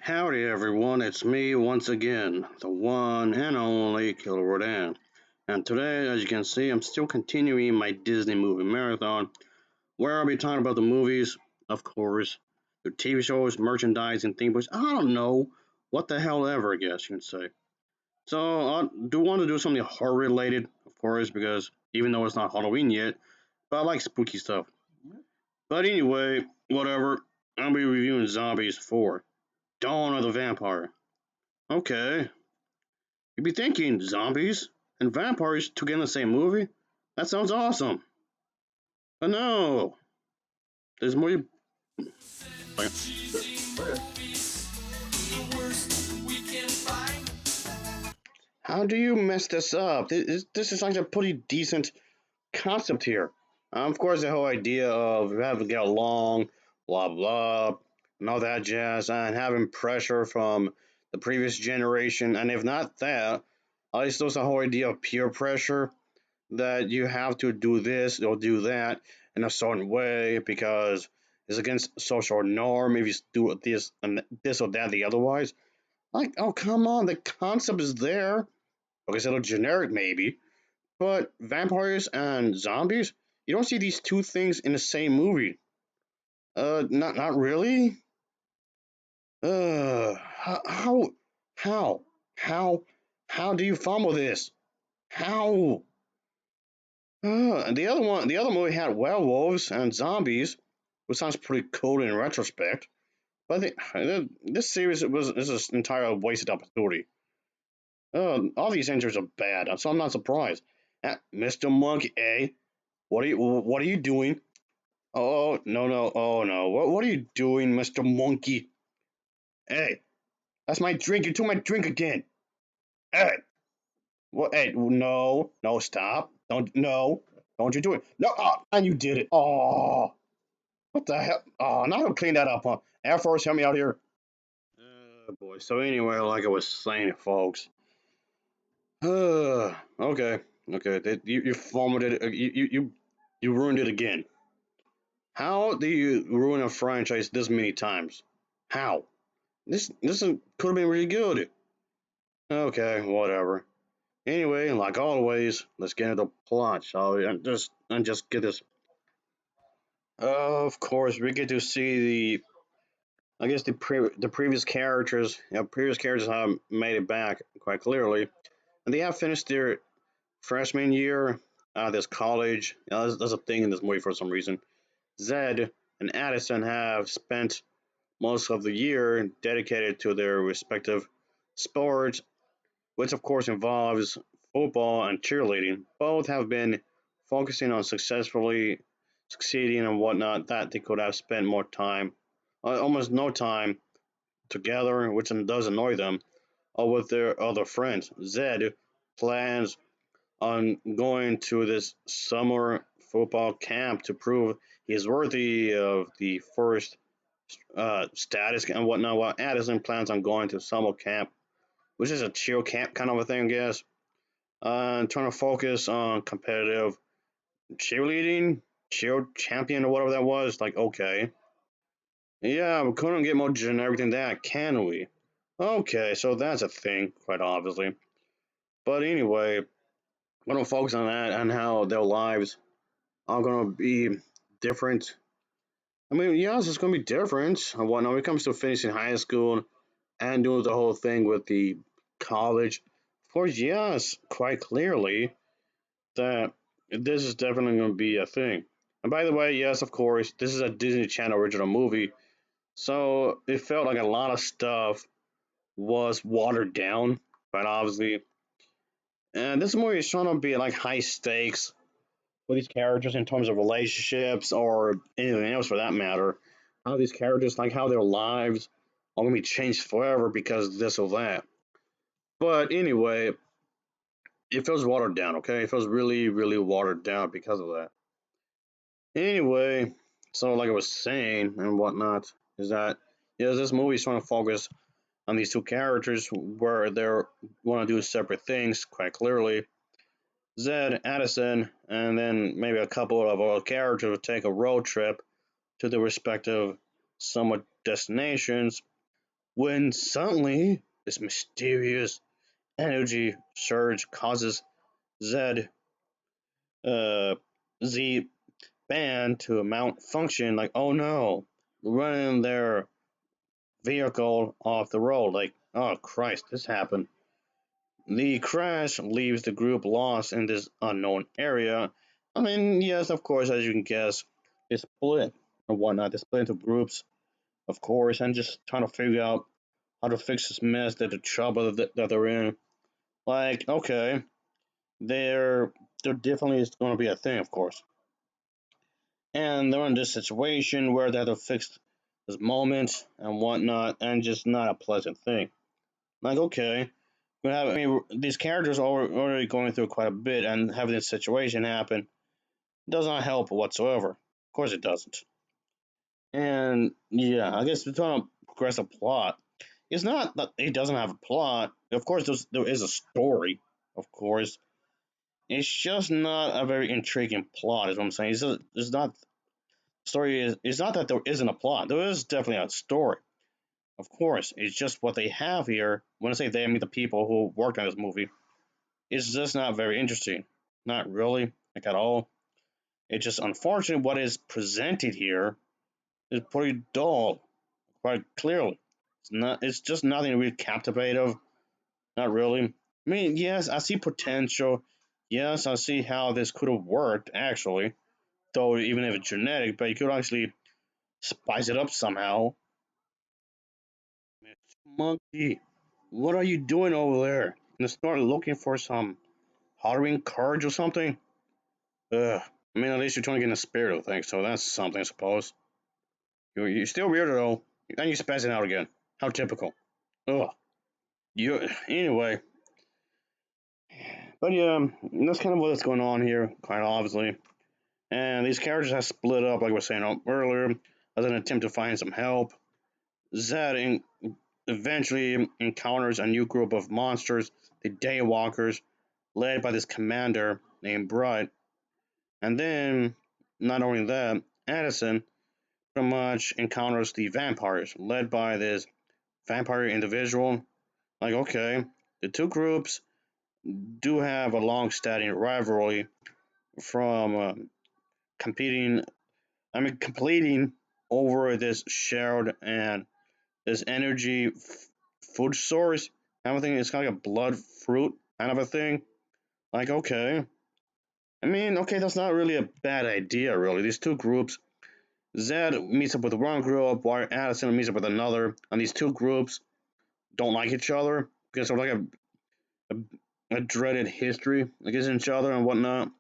Howdy everyone, it's me once again, the one and only Killer Rodan. And today, as you can see, I'm still continuing my Disney movie marathon, where I'll be talking about the movies, of course, the TV shows, merchandise, and theme books. I don't know, what the hell ever, I guess you can say. So I do want to do something horror related, of course, because even though it's not Halloween yet, but I like spooky stuff. But anyway, whatever, I'll be reviewing Zombies 4, Dawn of the Vampire. Okay, you'd be thinking zombies and vampires together in the same movie? That sounds awesome. But no, there's more. Like, how do you mess this up? This is like a pretty decent concept here. Of course, the whole idea of having to get along, blah blah, and all that jazz, and having pressure from the previous generation, and if not that, at least there's the whole idea of peer pressure that you have to do this or do that in a certain way because it's against social norm if you do this and this or that the otherwise. Like, oh come on, the concept is there. Okay, it's a little generic maybe, but vampires and zombies, you don't see these two things in the same movie. Not really. How how how how do you fumble this? How? And the other movie had werewolves and zombies, which sounds pretty cool in retrospect. But this series is an entire wasted opportunity. All these entries are bad, so I'm not surprised. Mr. Monkey, eh? What are you doing? Oh no no oh no! What are you doing, Mr. Monkey? Hey, that's my drink. You took my drink again. Hey, what? Hey, no, stop! Don't you do it? No, and you did it. Oh. What the hell? Oh, now I'll clean that up, huh? Air Force, help me out here. Boy. So anyway, like I was saying, folks. Okay, okay. You formatted it. You ruined it again. How do you ruin a franchise this many times? How? Could have been really good. Okay, whatever. Anyway, like always, let's get into the plot, shall we? And just get this. Of course, we get to see I guess the previous characters have made it back quite clearly, and they have finished their freshman year at this college. There's a thing in this movie for some reason. Zed and Addison have spent most of the year dedicated to their respective sports, which of course involves football and cheerleading. Both have been focusing on successfully succeeding and whatnot that they could have spent more time, almost no time together, which does annoy them, or with their other friends. Zed plans on going to this summer football camp to prove he is worthy of the first status and whatnot, while Addison plans on going to summer camp, which is a chill camp kind of a thing, I guess, and trying to focus on competitive cheerleading, cheer champion or whatever that was. Like, okay. Yeah, we couldn't get more generic than that, can we? Okay, so that's a thing, quite obviously. But anyway, we're gonna focus on that and how their lives are gonna be different. I mean, yes, it's gonna be different and whatnot when it comes to finishing high school and doing the whole thing with the college. Of course, yes, quite clearly that this is definitely gonna be a thing. And by the way, yes, of course, this is a Disney Channel original movie, so it felt like a lot of stuff was watered down, quite obviously. And this movie is trying to be like high stakes for these characters in terms of relationships or anything else for that matter. How these characters, like how their lives are gonna be changed forever because of this or that. But anyway, it feels watered down. Okay, it feels really, really watered down because of that. Anyway, so like I was saying and whatnot, is that this movie is trying to focus on these two characters where they want to do separate things quite clearly. Zed, Addison, and then maybe a couple of other characters would take a road trip to their respective somewhat destinations. when suddenly this mysterious energy surge causes Z uh, Z band to malfunction. Like, oh no, running their vehicle off the road. Like, oh Christ, this happened. The crash leaves the group lost in this unknown area. I mean, yes, of course, as you can guess, they split and whatnot. They split into groups, of course, and just trying to figure out how to fix this mess, that the trouble that they're in. Like, okay, there, there definitely is going to be a thing, of course, and they're in this situation where they have to fix this moment and whatnot, and just not a pleasant thing. Like, okay, we have, I mean, these characters are already going through quite a bit, and having this situation happen does not help whatsoever. Of course, it doesn't. And yeah, I guess we're trying to progress a plot. It's not that it doesn't have a plot. Of course, there is a story. Of course, it's just not a very intriguing plot. Is what I'm saying. It's not story is. It's not that there isn't a plot. There is definitely a story. Of course, it's just what they have here. When I say they, I mean the people who worked on this movie. It's just not very interesting. Not really, like at all. It's just unfortunate what is presented here is pretty dull, quite clearly. It's not. It's just nothing really captivative. Not really. I mean, yes, I see potential. Yes, I see how this could have worked actually. Though even if it's genetic, but you could actually spice it up somehow. Monkey, what are you doing over there? Gonna start looking for some Halloween cards or something? Ugh. I mean, at least you're trying to get in the spirit of things, so that's something, I suppose. You're still weird though, and you're spazzing out again. How typical. Ugh. You anyway, but yeah, that's kind of what's going on here, quite obviously. And these characters have split up, like we were saying earlier, as an attempt to find some help. Zed eventually encounters a new group of monsters, the Daywalkers, led by this commander named Bright. And then, not only that, Addison pretty much encounters the vampires, led by this vampire individual. Like, okay, the two groups do have a long-standing rivalry from competing. I mean, completing over this shared and this energy food source kind of thing. It's kind of like a blood fruit kind of a thing. Like, okay, I mean, okay, that's not really a bad idea, really. These two groups, Zed meets up with one group, while Addison meets up with another, and these two groups don't like each other because they're like a dreaded history against each other and whatnot.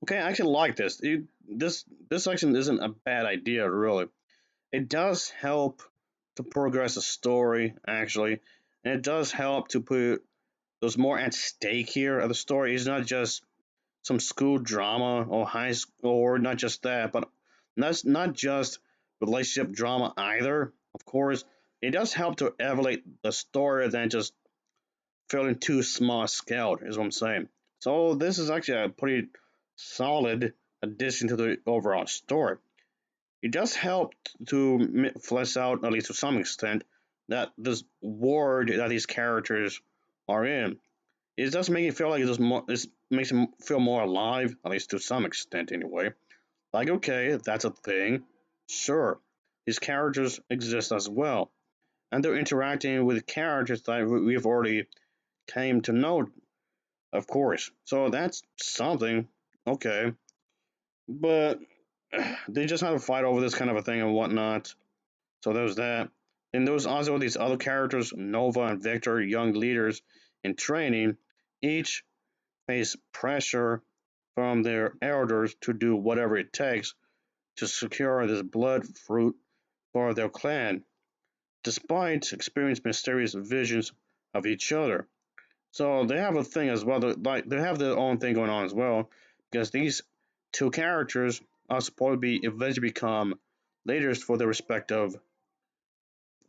Okay, I actually like this. This section isn't a bad idea, really. It does help to progress the story, actually, and it does help to put there's more at stake here of the story. It's not just some school drama or high school, or not just that, but that's not just relationship drama either. Of course, it does help to elevate the story than just feeling too small scaled, is what I'm saying. So this is actually a pretty solid addition to the overall story. It does help to flesh out, at least to some extent, that this world that these characters are in. It does make it feel like it makes them feel more alive, at least to some extent, anyway. Like, okay, that's a thing. Sure, these characters exist as well, and they're interacting with characters that we've already came to know, of course. So that's something. Okay, but they just have to fight over this kind of a thing and whatnot. So there's that. And there's also these other characters, Nova and Victor, young leaders in training, each face pressure from their elders to do whatever it takes to secure this blood fruit for their clan, despite experiencing mysterious visions of each other. So they have a thing as well. Like they have their own thing going on as well, because these two characters are supposed to be eventually become leaders for their respective,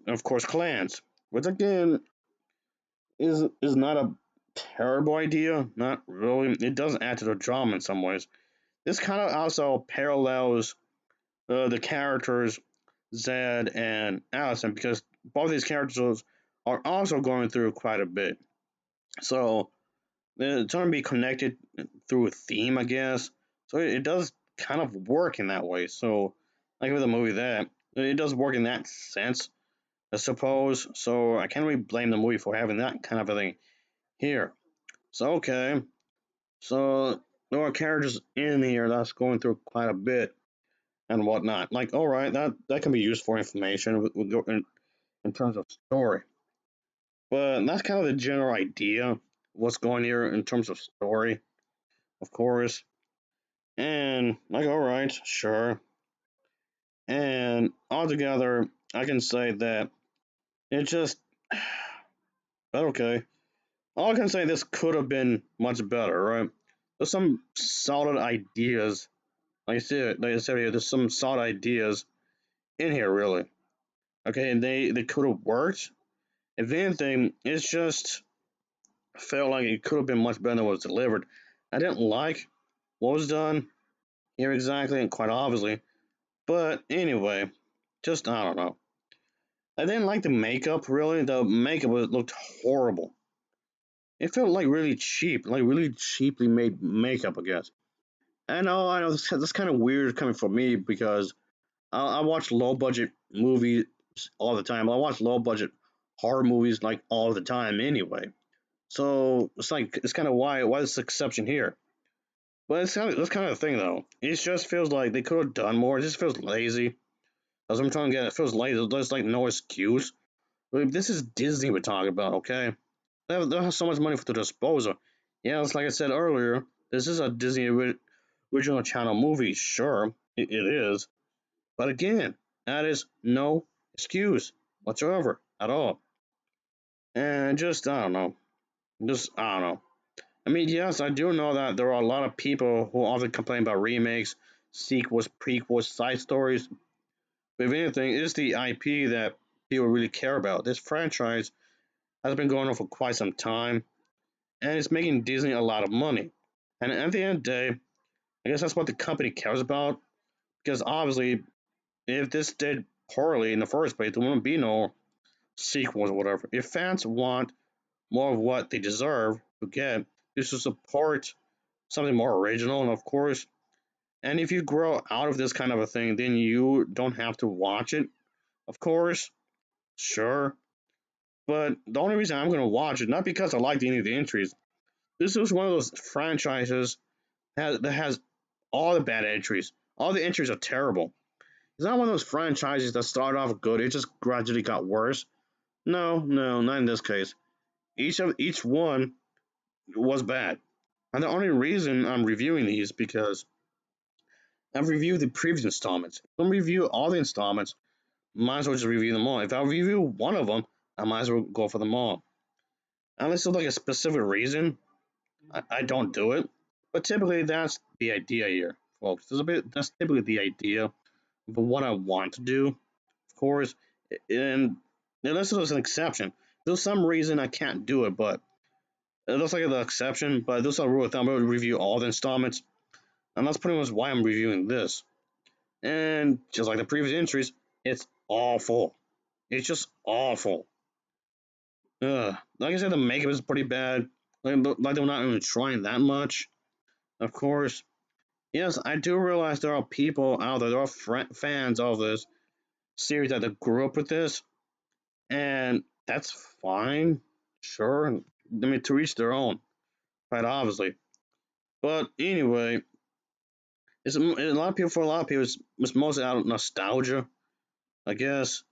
of course, clans. Which again is not a terrible idea. Not really. It does add to the drama in some ways. This kind of also parallels the characters Zed and Allison because both these characters are also going through quite a bit. So it's going to be connected through a theme, I guess. So it does kind of work in that way. So, like with the movie, that it does work in that sense, I suppose. So I can't really blame the movie for having that kind of a thing here. So okay, so there are characters in here that's going through quite a bit and whatnot. Like, all right, that can be used for information in terms of story. But that's kind of the general idea. What's going here in terms of story, of course. And like, all right, sure. And altogether, I can say that it just, but okay. All I can say, this could have been much better, right? There's some solid ideas. Like I said here, there's some solid ideas in here, really. Okay, and they could have worked. If anything, it's just felt like it could have been much better than what was delivered. I didn't like what was done here exactly, and quite obviously. But anyway, just I don't know. I didn't like the makeup. Really, the makeup looked horrible. It felt like really cheap, like really cheaply made makeup. I guess. I know. That's kind of weird coming from me because I watch low budget movies all the time. I watch low budget horror movies like all the time anyway. So it's like it's kind of why this exception here. But it's kind of that's kind of the thing though. It just feels like they could have done more. It just feels lazy. As I'm trying to get, it feels lazy. There's like no excuse. Like, this is Disney we're talking about, okay? They have so much money to dispose of. Yeah, it's like I said earlier. This is a Disney original channel movie. Sure, it is. But again, that is no excuse whatsoever at all. And just I don't know. Just I don't know. I mean, yes, I do know that there are a lot of people who often complain about remakes, sequels, prequels, side stories. But if anything, it's the IP that people really care about. This franchise has been going on for quite some time, and it's making Disney a lot of money. And at the end of the day, I guess that's what the company cares about. Because obviously, if this did poorly in the first place, there wouldn't be no sequels or whatever. If fans want more of what they deserve to get, they should support something more original, and of course, and if you grow out of this kind of a thing, then you don't have to watch it. Of course, sure, but the only reason I'm going to watch it, not because I like any of the entries, this is one of those franchises that has all the bad entries. All the entries are terrible. It's not one of those franchises that started off good. It just gradually got worse. No, no, not in this case. Each one was bad, and the only reason I'm reviewing these is because I've reviewed the previous installments. If I'm review all the installments, might as well just review them all. If I review one of them, I might as well go for them all. Unless there's like a specific reason, I don't do it. But typically, that's the idea here, folks. That's typically the idea of what I want to do, of course. And unless there's an exception, there's some reason I can't do it, but it looks like the exception. But this is a rule of thumb. I would review all the installments, and that's pretty much why I'm reviewing this. And just like the previous entries, it's awful. It's just awful. Like I said, the makeup is pretty bad. Like they're not even trying that much. Of course, yes, I do realize there are people out there, there are fans of this series that grew up with this, and that's fine. Sure, I mean to each their own, quite obviously. But anyway, it's a lot of people. For a lot of people, it's mostly out of nostalgia, I guess.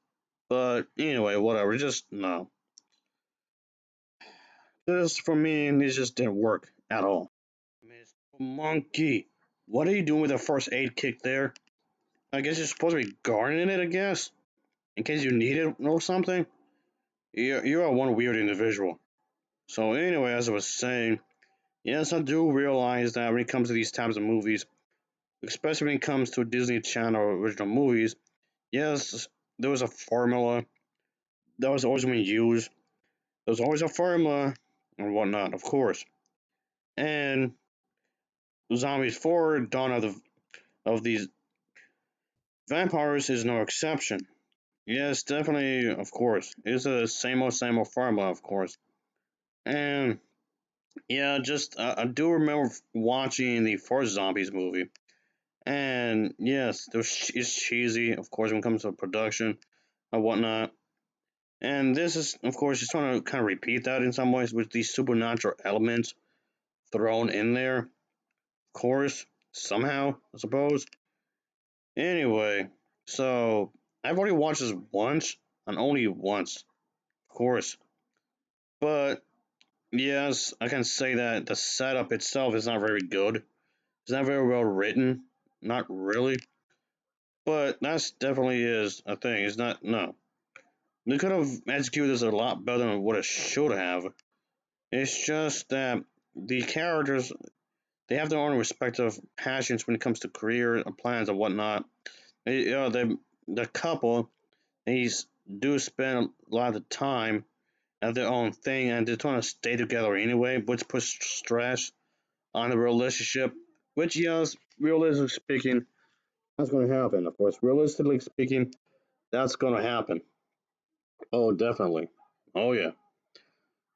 But anyway, whatever. Just no. This for me, it just didn't work at all. Mr. Monkey, what are you doing with a first aid kit there? I guess you're supposed to be guarding it, I guess, in case you need it or something. You are one weird individual. So anyway, as I was saying, yes, I do realize that when it comes to these types of movies, especially when it comes to Disney Channel original movies, yes, there was a formula that was always being used. There was always a formula and whatnot, of course. And Zombies 4, Dawn of these vampires is no exception. Yes, definitely, of course. It's a same old formula, of course. And yeah, just I do remember watching the first Zombies movie. And yes, it's cheesy, of course, when it comes to production and whatnot. And this is, of course, just trying to kind of repeat that in some ways with these supernatural elements thrown in there. Of course, somehow, I suppose. Anyway, so I've already watched this once, and only once, of course. But yes, I can say that the setup itself is not very good. It's not very well written. Not really. But that's definitely is a thing. It's not, no. They could have executed this a lot better than what it should have. It's just that the characters, they have their own respective passions when it comes to career and plans and whatnot. The couple, these do spend a lot of the time at their own thing and they're trying to stay together anyway, which puts stress on the relationship. Which, yes, realistically speaking, that's going to happen. Of course, realistically speaking, that's going to happen. Oh, definitely. Oh, yeah.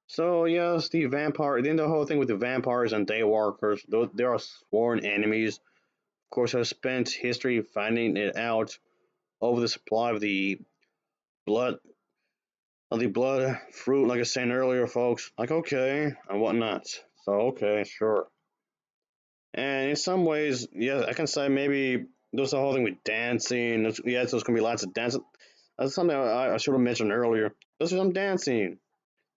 So yes, the vampire. Then the whole thing with the vampires and daywalkers. Those they are sworn enemies. Of course, I've spent history finding it out over the supply blood of the blood fruit. Like I was saying earlier, folks. Like okay and whatnot. So okay, sure. And in some ways, yeah, I can say maybe there's the whole thing with dancing. Yes, there's gonna be lots of dancing. That's something I should have mentioned earlier. There's some dancing.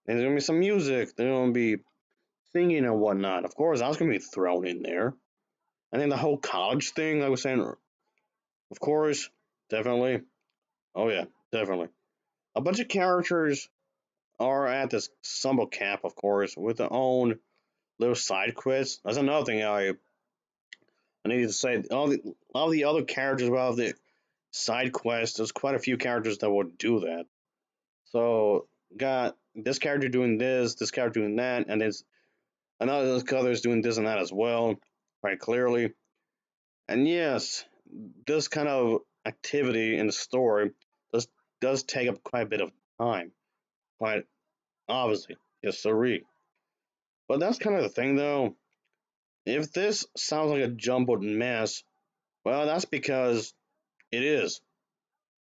And there's gonna be some music. There's gonna be singing and whatnot. Of course, I was gonna be thrown in there. And then the whole college thing, I was saying, of course, definitely. Oh yeah, definitely. A bunch of characters are at this summer camp, of course, with their own little side quests. That's another thing I needed to say. All the other characters, well, the side quests. There's quite a few characters that would do that. So got this character doing this character doing that, and there's another others doing this and that as well, quite clearly. And yes, this kind of activity in the story does take up quite a bit of time, quite obviously. Yes, sirree. But that's kind of the thing, though. If this sounds like a jumbled mess, well, that's because it is.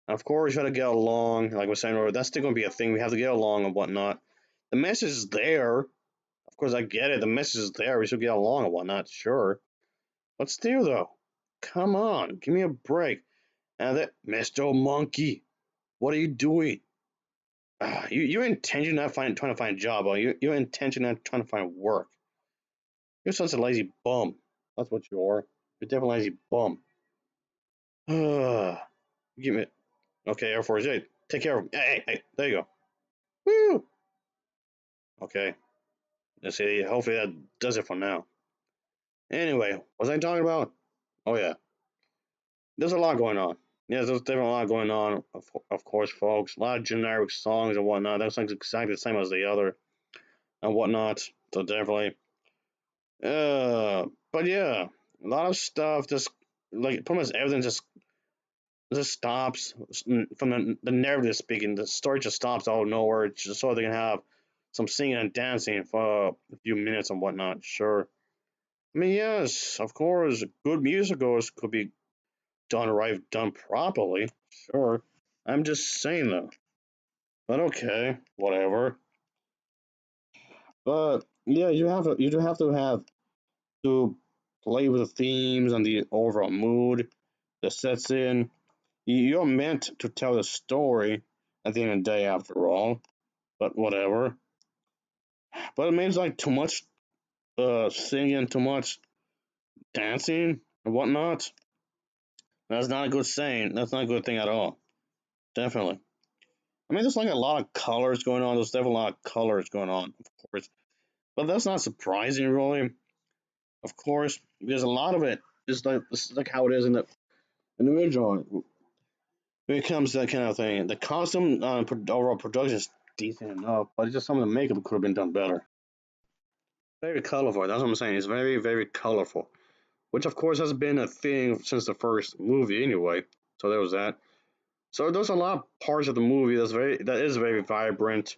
Of course, you got to get along. Like I was saying earlier, that's still going to be a thing. We have to get along and whatnot. The message is there. Of course, I get it. The message is there. We should get along and whatnot, sure. But still, though, come on, give me a break. And that Mr. Monkey, what are you doing? Your intention not trying to find a job, or your intention not trying to find work. You're such a lazy bum. That's what you are. You're definitely a lazy bum. Give me okay, Air Force. Hey, take care of him. Hey, there you go. Woo. Okay. Let's see. Hopefully that does it for now. Anyway, what was I talking about? Oh yeah, there's a lot going on. Yes, there's definitely a lot going on. Of course, folks. A lot of generic songs and whatnot. That sounds exactly the same as the other and whatnot. So definitely. But yeah, a lot of stuff just like pretty much everything just stops from the narrative speaking. The story just stops out of nowhere, just so they can have some singing and dancing for a few minutes and whatnot. Sure. I mean, yes, of course, good musicals could be done right, done properly. Sure. I'm just saying though. But okay, whatever. But yeah, you do have to have to play with the themes and the overall mood that sets in. You're meant to tell the story at the end of the day, after all. But whatever. But it means like too much singing, too much dancing and whatnot. That's not a good saying. That's not a good thing at all. Definitely. I mean, there's like a lot of colors going on. There's definitely a lot of colors going on, of course. But that's not surprising, really. Of course, because a lot of it is like this is like how it is in the original. When it comes to that kind of thing, the costume overall production is decent enough, but it's just some of the makeup could have been done better. Very colorful. That's what I'm saying. It's very colorful, which of course has been a thing since the first movie anyway. So there was that. So there's a lot of parts of the movie that is very vibrant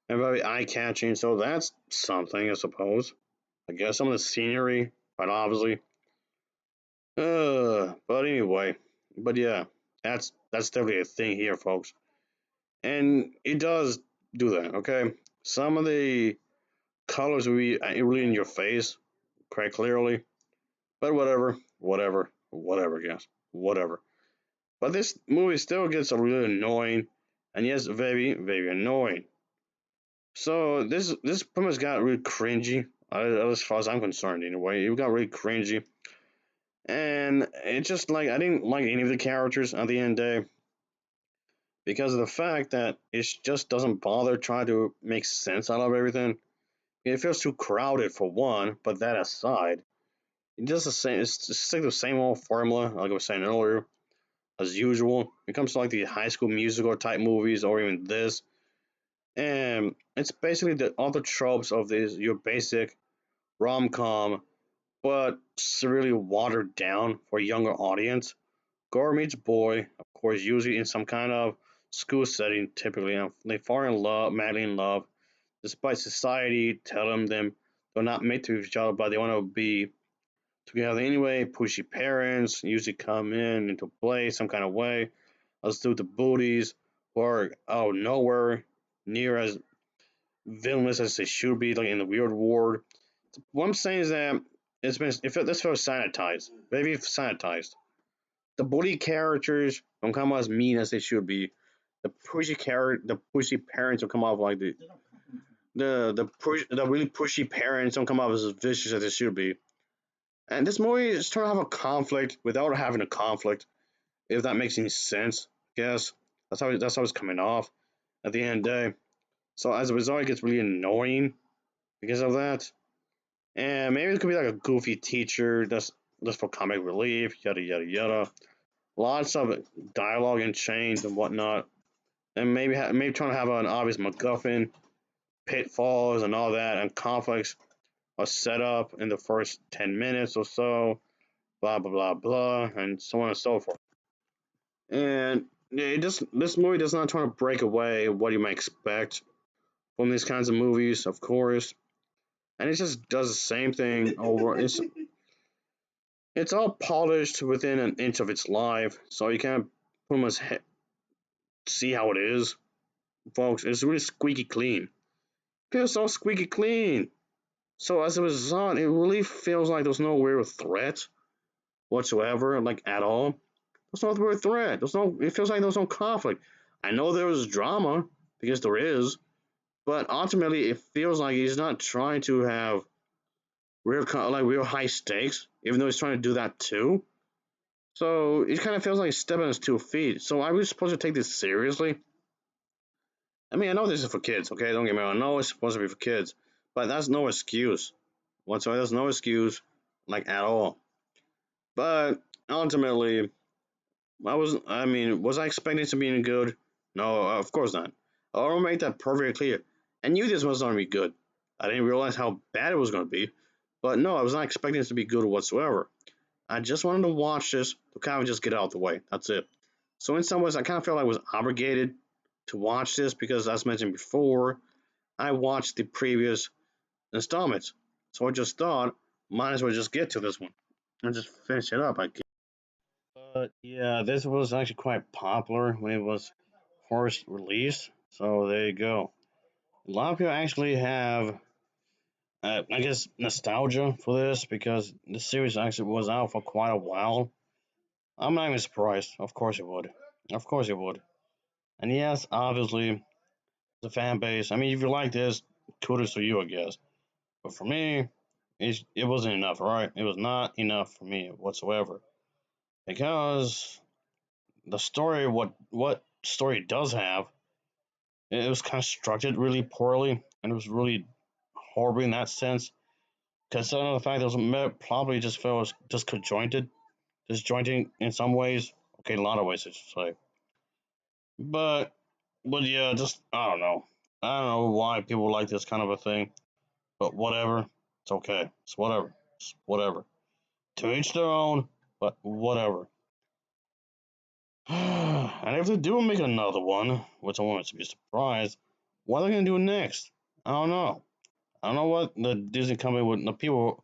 and very eye catching. So that's something, I suppose. I guess some of the scenery, quite obviously. But anyway, but yeah, that's definitely a thing here, folks. And it does do that. Okay, some of the colors will be really in your face quite clearly. But whatever, guys, whatever. But this movie still gets a really annoying, and yes, very, very annoying. So this pretty much got really cringy, as far as I'm concerned. Anyway, it got really cringy, and it's just like I didn't like any of the characters at the end of the day because of the fact that it just doesn't bother trying to make sense out of everything. It feels too crowded for one, but that aside, it's just the same. It's just like the same old formula, like I was saying earlier, as usual. When it comes to like the High School Musical type movies, or even this, and it's basically all the tropes of this your basic rom com, but severely watered down for a younger audience. Girl meets boy, of course, usually in some kind of school setting, typically, and they fall in love, madly in love, despite society telling them they're not made to each other, but they want to be together anyway. Pushy parents usually come in into play some kind of way. Let's do the booties, who are out of nowhere, near as villainous as they should be, like in the weird ward. What I'm saying is that this feels sanitized, very sanitized. The bully characters don't come out as mean as they should be. The pushy parents don't come off like the really pushy parents don't come off as vicious as they should be. And this movie is trying to have a conflict without having a conflict, if that makes any sense. Yes, that's how it's coming off at the end of the day. So as a result, it gets really annoying because of that. And maybe it could be like a goofy teacher just for comic relief, yada yada yada. Lots of dialogue and chains and whatnot, and maybe trying to have an obvious MacGuffin, pitfalls and all that, and conflicts are set up in the first 10 minutes or so. Blah blah blah blah, and so on and so forth. And this movie does not try to break away what you might expect from these kinds of movies, of course, and it just does the same thing over. It's all polished within an inch of its life, so you can't pretty much see how it is, folks. It's really squeaky clean. It feels so squeaky clean. So as a result, it really feels like there's no real threat whatsoever, like at all. There's no real threat. There's no. It feels like there's no conflict. I know there was drama because there is, but ultimately it feels like he's not trying to have real high stakes, even though he's trying to do that too. So it kind of feels like stepping on his 2 feet. So are we supposed to take this seriously? I mean, I know this is for kids, okay? Don't get me wrong. I know it's supposed to be for kids, but that's no excuse whatsoever. There's no excuse, like at all. But ultimately, was I expecting it to be any good? No, of course not. I want to make that perfectly clear. I knew this was going to be good. I didn't realize how bad it was going to be, but no, I was not expecting it to be good whatsoever. I just wanted to watch this to kind of just get out of the way. That's it. So in some ways, I kind of felt like I was obligated to watch this because, as mentioned before, I watched the previous installments. So I just thought, might as well just get to this one and just finish it up. I guess. But yeah, this was actually quite popular when it was first released. So there you go. A lot of people actually have, I guess, nostalgia for this because the series actually was out for quite a while. I'm not even surprised. Of course it would. Of course it would. And yes, obviously, the fan base. I mean, if you like this, kudos to you, I guess. But for me, it wasn't enough, right? It was not enough for me whatsoever. Because the story, what story it does have, it was constructed really poorly, and it was really horrible in that sense. Considering the fact that it was probably just felt disjointing in some ways. Okay, a lot of ways I should say. But but yeah, just I don't know. I don't know why people like this kind of a thing. But whatever. It's okay. It's whatever. It's whatever. To each their own, but whatever. And if they do make another one, which I want to be surprised, what are they gonna do next? I don't know. I don't know what the Disney company would, the people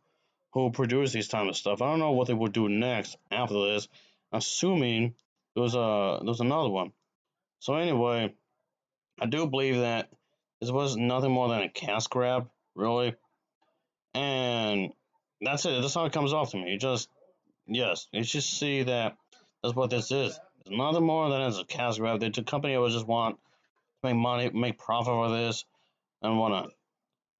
who produce these type of stuff. I don't know what they would do next after this. Assuming there's another one. So anyway, I do believe that this was nothing more than a cash grab, really, and that's it. That's how it comes off to me. Yes, you just see that that's what this is. It's nothing more than it's a cash grab. The company would just want to make money, make profit for this, and whatnot.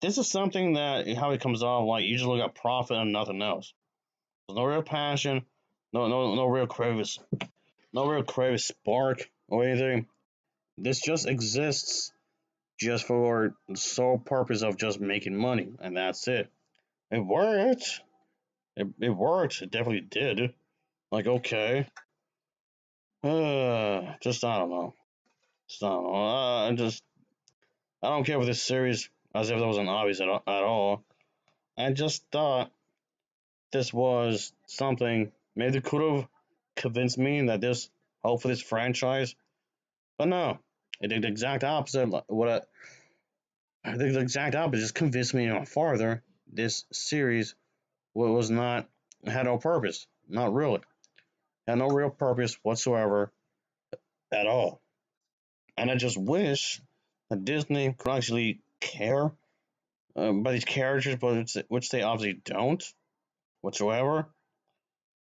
This is something that how it comes off like you just look at profit and nothing else. There's no real passion, no real creative, no real creative spark or anything. This just exists just for the sole purpose of just making money, and that's it. It worked. It worked. It definitely did. Like okay, just I don't know. Just I don't know. I don't care for this series as if that wasn't obvious at all. I just thought this was something maybe could have convinced me that there's hope for this franchise, but no, it did the exact opposite. I think the exact opposite just convinced me even farther. This series was not had no purpose, not really, had no real purpose whatsoever at all. And I just wish that Disney could actually care about these characters, but which they obviously don't whatsoever.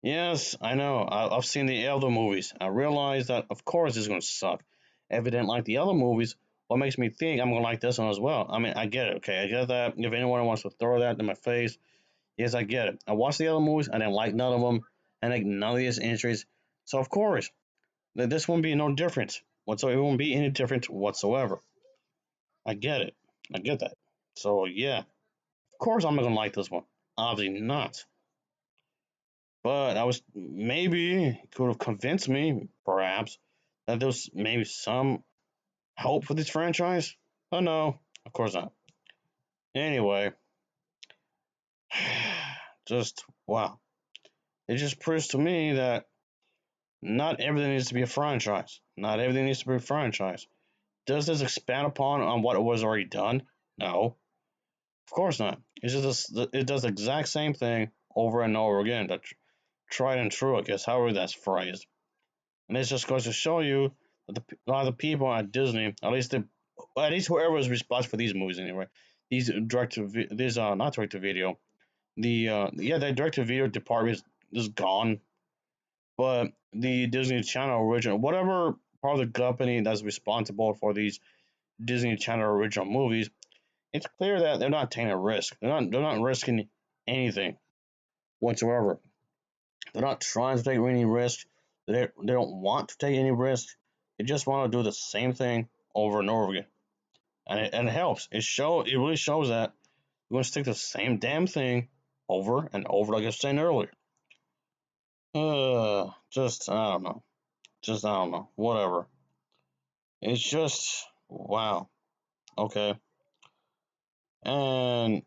Yes, I know. I've seen the other movies. I realize that, of course, it's going to suck. Evident like the other movies, what makes me think I'm going to like this one as well? I mean, I get it, okay? I get that. If anyone wants to throw that in my face, yes, I get it. I watched the other movies. I didn't like none of them. I like none of these entries. So, of course, this won't be no different whatsoever. It won't be any different whatsoever. I get it. I get that. So, yeah, of course I'm not going to like this one. Obviously not. But I was maybe could have convinced me, perhaps, that there's maybe some hope for this franchise. Oh no, of course not. Anyway, just wow. It just proves to me that not everything needs to be a franchise. Not everything needs to be a franchise. Does this expand upon on what was already done? No, of course not. It's just it does the exact same thing over and over again. That tried and true, I guess, however that's phrased. And this just goes to show you that a lot of the people at Disney, at least whoever is responsible for these movies anyway, these not direct to video, the direct to video department is gone, but the Disney Channel original, whatever part of the company that's responsible for these Disney Channel original movies, it's clear that they're not taking a risk. They're not risking anything whatsoever. They're not trying to take any risk. They don't want to take any risk. They just want to do the same thing over and over again, and it helps. It really shows that you're going to stick to the same damn thing over and over, like I was saying earlier. Just I don't know. Just I don't know. Whatever. It's just wow. Okay. And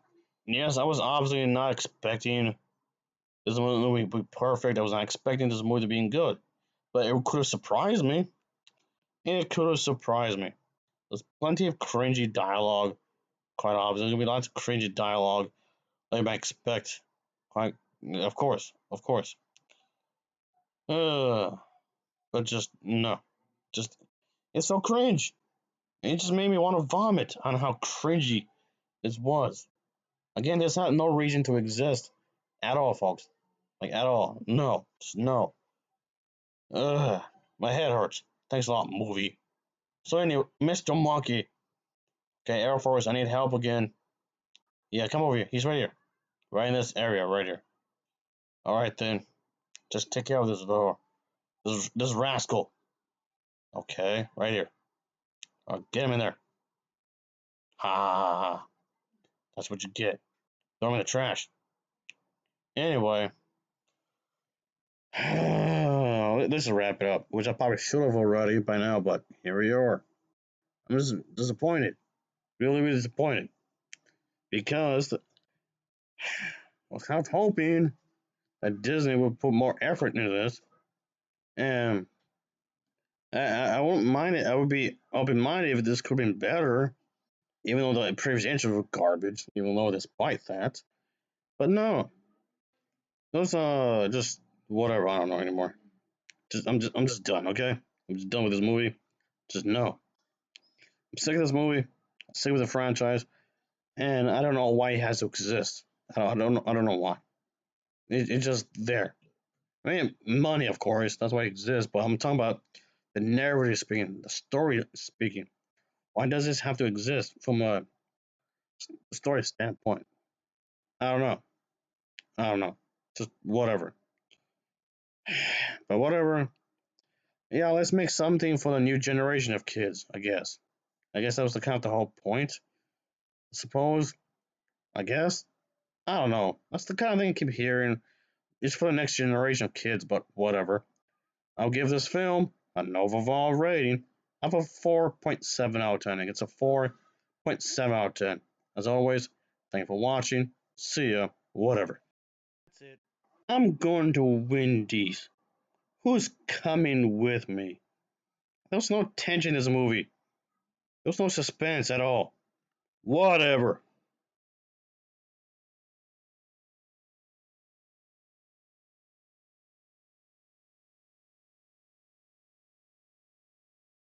yes, I was obviously not expecting this movie to be perfect. I was not expecting this movie to be good, but it could have surprised me. It could have surprised me. There's plenty of cringy dialogue. Quite obviously, there's gonna be lots of cringy dialogue that you might expect. Quite, of course. Uh, but just no, just it's so cringe. It just made me want to vomit on how cringy this was. Again, there's not no reason to exist at all, folks. Like at all. No, just no. Ugh, my head hurts. Thanks a lot, movie. So anyway, Mr. Monkey. Okay, Air Force, I need help again. Yeah, come over here. He's right here. Right in this area, right here. Alright then. Just take care of this door. This rascal. Okay, right here. Get him in there. Ha ha ha. That's what you get. Throw him in the trash. Anyway. Let's wrap it up, which I probably should have already by now, but here we are. I'm just disappointed. Really, really disappointed. Because I was kind of hoping that Disney would put more effort into this. And I won't mind it. I'll be minded if this could have been better, even though the previous entries were garbage. Even though despite that, but no, those just whatever. I don't know anymore. I'm just done. Okay, I'm just done with this movie. Just no. I'm sick of this movie. I'm sick with the franchise, and I don't know why it has to exist. I don't know why. It's just there. I mean, money, of course. That's why it exists. But I'm talking about the narrative speaking, the story speaking. Why does this have to exist from a story standpoint? I don't know. I don't know. Just whatever. But whatever. Yeah, let's make something for the new generation of kids. I guess. I guess that was the kind of the whole point. I suppose. I guess. I don't know. That's the kind of thing I keep hearing. It's for the next generation of kids, but whatever. I'll give this film an overall rating of a 4.7 out of 10. I think it's a 4.7 out of 10. As always, thank you for watching. See ya. Whatever. That's it. I'm going to Wendy's. Who's coming with me? There was no tension in this movie. There was no suspense at all. Whatever.